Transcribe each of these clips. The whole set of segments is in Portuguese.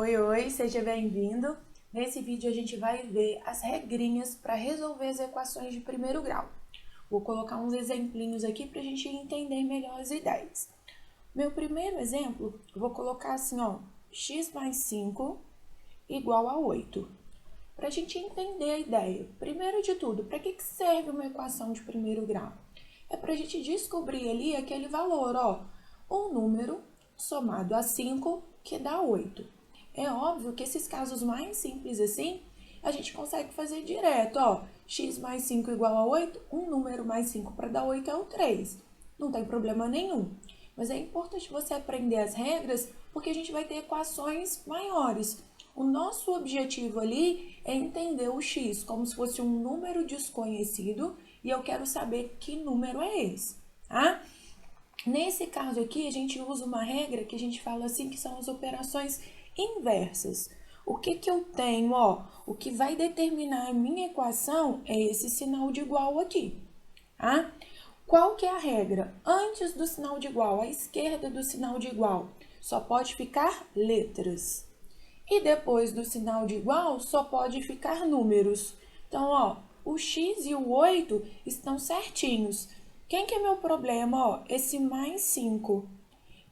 Oi, oi, seja bem-vindo. Nesse vídeo a gente vai ver as regrinhas para resolver as equações de primeiro grau. Vou colocar uns exemplinhos aqui para a gente entender melhor as ideias. Meu primeiro exemplo, eu vou colocar assim, ó, x mais 5 igual a 8. Para a gente entender a ideia, primeiro de tudo, para que serve uma equação de primeiro grau? É para a gente descobrir ali aquele valor, ó, um número somado a 5 que dá 8. É óbvio que esses casos mais simples assim, a gente consegue fazer direto, ó, x mais 5 igual a 8, um número mais 5 para dar 8 é o 3. Não tem problema nenhum. Mas é importante você aprender as regras, porque a gente vai ter equações maiores. O nosso objetivo ali é entender o x como se fosse um número desconhecido e eu quero saber que número é esse, tá? Nesse caso aqui, a gente usa uma regra que a gente fala assim, que são as operações inversas. O que eu tenho, ó? O que vai determinar a minha equação é esse sinal de igual aqui, tá? Qual que é a regra? Antes do sinal de igual, à esquerda do sinal de igual, só pode ficar letras. E depois do sinal de igual, só pode ficar números. Então, ó, o x e o 8 estão certinhos. Quem que é meu problema? Ó, esse mais 5.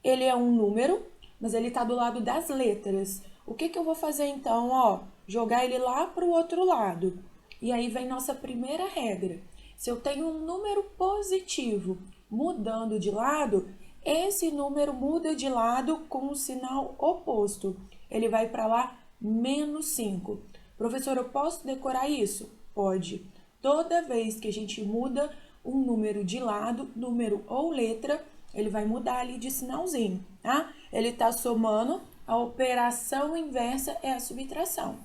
Ele é um número, mas ele está do lado das letras. O que eu vou fazer então? Ó, jogar ele lá para o outro lado. E aí vem nossa primeira regra. Se eu tenho um número positivo mudando de lado, esse número muda de lado com o sinal oposto. Ele vai para lá menos 5. Professor, eu posso decorar isso? Pode. Toda vez que a gente muda um número de lado, número ou letra, ele vai mudar ali de sinalzinho, tá? Ele está somando, a operação inversa é a subtração.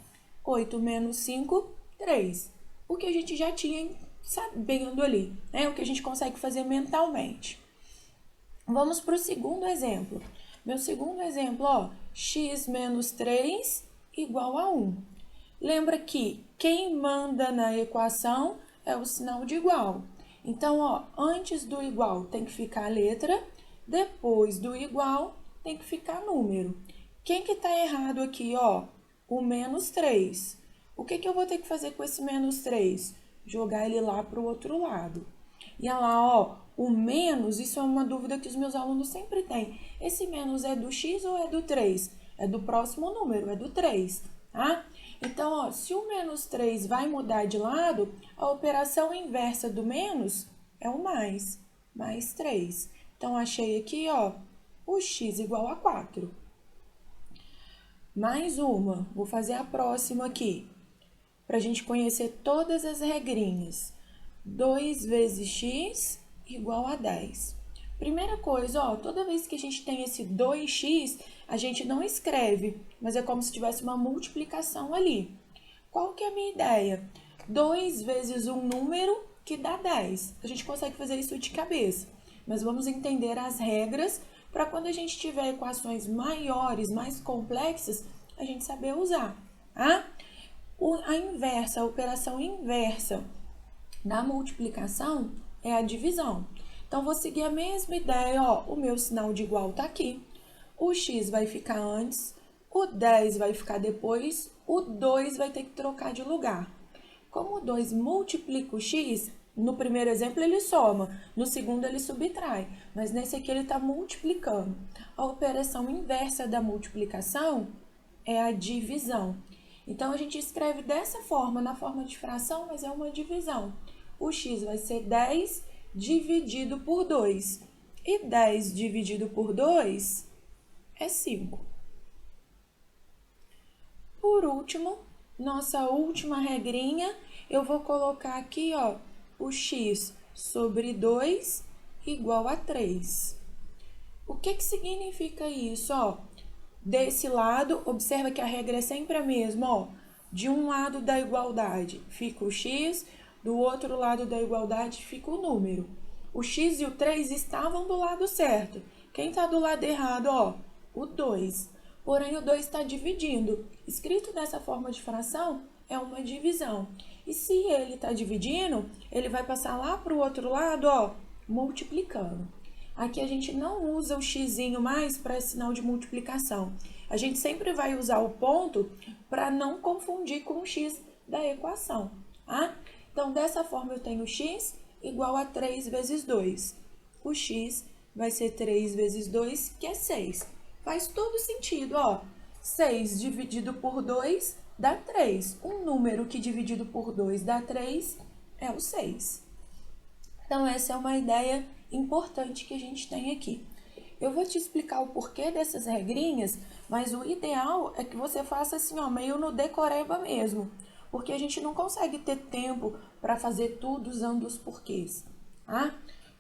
8 menos 5, 3. O que a gente já tinha sabendo ali, né? O que a gente consegue fazer mentalmente. Vamos para o segundo exemplo. Meu segundo exemplo, ó, x menos 3 igual a 1. Lembra que quem manda na equação é o sinal de igual. Então, ó, antes do igual tem que ficar a letra, depois do igual tem que ficar número. Quem que tá errado aqui, ó? O menos 3. O que eu vou ter que fazer com esse menos 3? Jogar ele lá para o outro lado. E olha lá, ó, o menos, isso é uma dúvida que os meus alunos sempre têm. Esse menos é do x ou é do 3? É do próximo número, é do 3, tá? Então, ó, se o menos 3 vai mudar de lado, a operação inversa do menos é o mais 3. Então, achei aqui, ó, o x igual a 4. Mais uma, vou fazer a próxima aqui, para a gente conhecer todas as regrinhas. 2 vezes x igual a 10. Primeira coisa, ó, toda vez que a gente tem esse 2x, a gente não escreve, mas é como se tivesse uma multiplicação ali. Qual que é a minha ideia? 2 vezes um número que dá 10. A gente consegue fazer isso de cabeça, mas vamos entender as regras para quando a gente tiver equações maiores, mais complexas, a gente saber usar, tá? A inversa, a operação inversa da multiplicação é a divisão. Então, vou seguir a mesma ideia, ó, o meu sinal de igual tá aqui, o x vai ficar antes, o 10 vai ficar depois, o 2 vai ter que trocar de lugar. Como o 2 multiplica o x, no primeiro exemplo ele soma, no segundo ele subtrai, mas nesse aqui ele está multiplicando. A operação inversa da multiplicação é a divisão. Então, a gente escreve dessa forma, na forma de fração, mas é uma divisão. O x vai ser 10 dividido por 2. E 10 dividido por 2 é 5. Por último, nossa última regrinha, eu vou colocar aqui, ó, o x sobre 2 igual a 3. O que significa isso, ó? Desse lado, observa que a regra é sempre a mesma, ó. De um lado da igualdade fica o x, do outro lado da igualdade fica o número. O x e o 3 estavam do lado certo. Quem está do lado errado, ó? O 2. Porém, o 2 está dividindo. Escrito dessa forma de fração, é uma divisão. E se ele está dividindo, ele vai passar lá para o outro lado, ó, multiplicando. Aqui a gente não usa o xizinho mais para sinal de multiplicação. A gente sempre vai usar o ponto para não confundir com o x da equação, tá? Então, dessa forma, eu tenho x igual a 3 vezes 2. O x vai ser 3 vezes 2, que é 6. Faz todo sentido, ó. 6 dividido por 2 dá 3. Um número que dividido por 2 dá 3 é o 6. Então, essa é uma ideia importante que a gente tem aqui. Eu vou te explicar o porquê dessas regrinhas, mas o ideal é que você faça assim, ó, meio no decoreba mesmo, porque a gente não consegue ter tempo para fazer tudo usando os porquês, tá?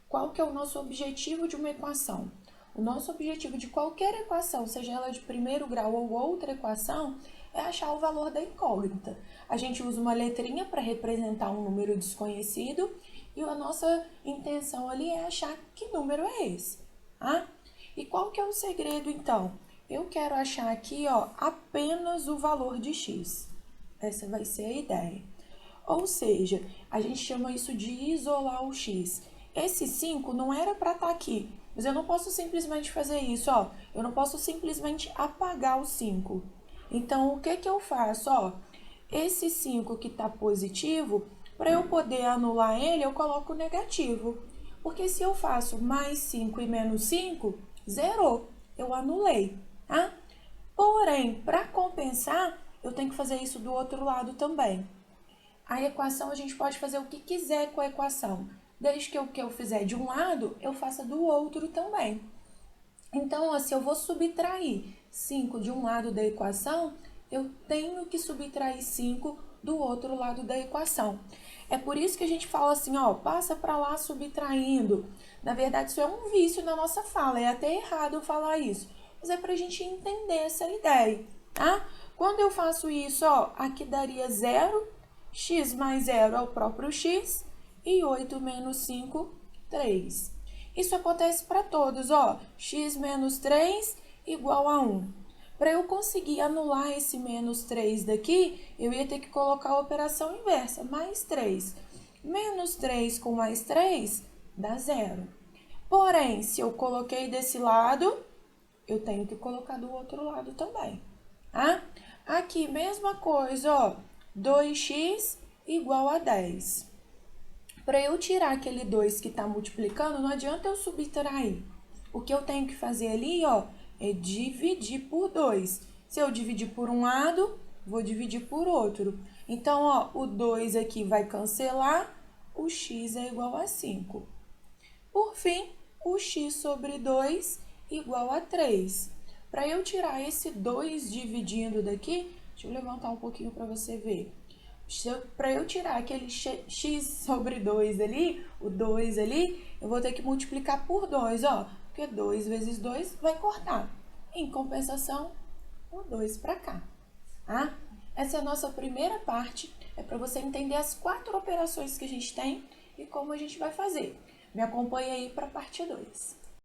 Qual que é o nosso objetivo de uma equação? O nosso objetivo de qualquer equação, seja ela de primeiro grau ou outra equação, é achar o valor da incógnita. A gente usa uma letrinha para representar um número desconhecido e a nossa intenção ali é achar que número é esse, tá? E qual que é o segredo, então? Eu quero achar aqui, ó, apenas o valor de x. Essa vai ser a ideia. Ou seja, a gente chama isso de isolar o x. Esse 5 não era para estar aqui, mas eu não posso simplesmente fazer isso, ó. Eu não posso simplesmente apagar o 5. Então, o que que eu faço, ó? Esse 5 que está positivo, para eu poder anular ele, eu coloco negativo. Porque se eu faço mais 5 e menos 5, zerou. Eu anulei, tá? Porém, para compensar, eu tenho que fazer isso do outro lado também. A equação, a gente pode fazer o que quiser com a equação. Desde que o que eu fizer de um lado, eu faça do outro também. Então, ó, se eu vou subtrair 5 de um lado da equação, eu tenho que subtrair 5 do outro lado da equação. É por isso que a gente fala assim, ó, passa para lá subtraindo. Na verdade, isso é um vício na nossa fala, é até errado falar isso. Mas é para a gente entender essa ideia, tá? Quando eu faço isso, ó, aqui daria 0, x mais 0 é o próprio x, e 8 menos 5, 3. Isso acontece para todos, ó, x menos 3 igual a 1. Para eu conseguir anular esse menos 3 daqui, eu ia ter que colocar a operação inversa, mais 3. Menos 3 com mais 3 dá 0. Porém, se eu coloquei desse lado, eu tenho que colocar do outro lado também, tá? Aqui, mesma coisa, ó, 2x igual a 10. Para eu tirar aquele 2 que está multiplicando, não adianta eu subtrair. O que eu tenho que fazer ali, ó, é dividir por 2. Se eu dividir por um lado, vou dividir por outro. Então, ó, o 2 aqui vai cancelar, o x é igual a 5. Por fim, o x sobre 2 igual a 3. Para eu tirar esse 2 dividindo daqui, deixa eu levantar um pouquinho para você ver. Para eu tirar aquele x sobre 2 ali, o 2 ali, eu vou ter que multiplicar por 2, ó. Porque 2 vezes 2 vai cortar. Em compensação, o 2 para cá, tá? Essa é a nossa primeira parte. É para você entender as 4 operações que a gente tem e como a gente vai fazer. Me acompanha aí para a parte 2.